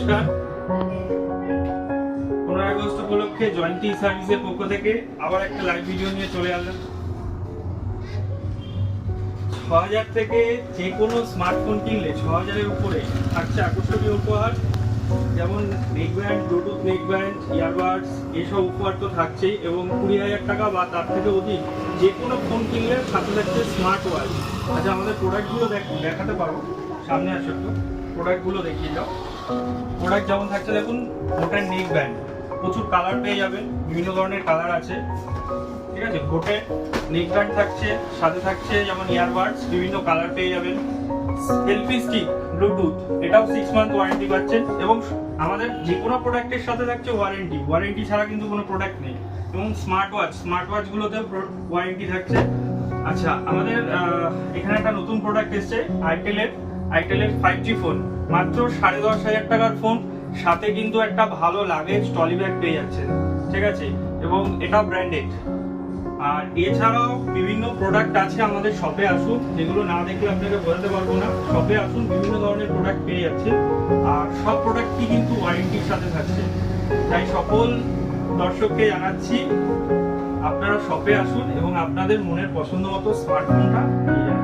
নমস্কার। 15 আগস্ট উপলক্ষে জয়ন্তী সার্ভিসের পক্ষ থেকে আবার একটা লাইভ ভিডিও নিয়ে চলে আসলাম। 6000 থেকে যে কোনো স্মার্টফোন কিনলে 6000 এর উপরে থাকছে আকর্ষণীয় উপহার, যেমন নেকব্যান্ড, ব্লুটুথ নেকব্যান্ড, ইয়ারবাডস, এইসব উপহার তো থাকছেই, এবং 20,000 টাকা বা তার থেকে অধিক যে কোনো ফোন কিনলে সাথে থাকছে স্মার্ট ওয়াচ। আচ্ছা, আমাদের প্রোডাক্টগুলো দেখাতে পারবো, সামনে আসো তো, প্রোডাক্টগুলো দেখিয়ে দাও। প্রোডাক্ট যেমন থাকছে দেখুন, ওটার নেক ব্যান্ড, প্রচুর কালার পেয়ে যাবেন, বিভিন্ন ধরনের কালার আছে, ঠিক আছে। ভোটে নেক ব্যান্ড থাকছে, সাথে থাকছে যেমন ইয়ারবাডস, বিভিন্ন কালার পেয়ে যাবেন। সেলফি স্টিক ব্লুটুথ, এটাও 6 মান্থ ওয়ারেন্টি পাচ্ছেন, এবং আমাদের যে কোনো প্রোডাক্টের সাথে থাকছে ওয়ারেন্টি ছাড়া কিন্তু কোনো প্রোডাক্ট নেই। এবং স্মার্ট ওয়াচগুলোতে ওয়ারেন্টি থাকছে। আচ্ছা, আমাদের এখানে একটা নতুন প্রোডাক্ট এসেছে আইটেলের 5G ফোন, মাত্র 10,500 টাকার ফোন, সাথে কিন্তু একটা ভালো লাগেজ ট্রলি ব্যাগ পেয়ে যাচ্ছেন, ঠিক আছে, এবং এটা ব্র্যান্ডেড। আর এছাড়াও বিভিন্ন প্রোডাক্ট আছে, আমাদের শপে আসুন, যেগুলো না দেখলে আপনাকে বলতে পারবো না। শপে আসুন, বিভিন্ন ধরনের প্রোডাক্ট পেয়ে যাচ্ছে, আর সব প্রোডাক্টই কিন্তু ওয়ারেন্টির সাথে থাকছে। তাই সকল দর্শককে জানাচ্ছি, আপনারা শপে আসুন এবং আপনাদের মনের পছন্দ মতো স্মার্টফোনটা নিয়ে যান।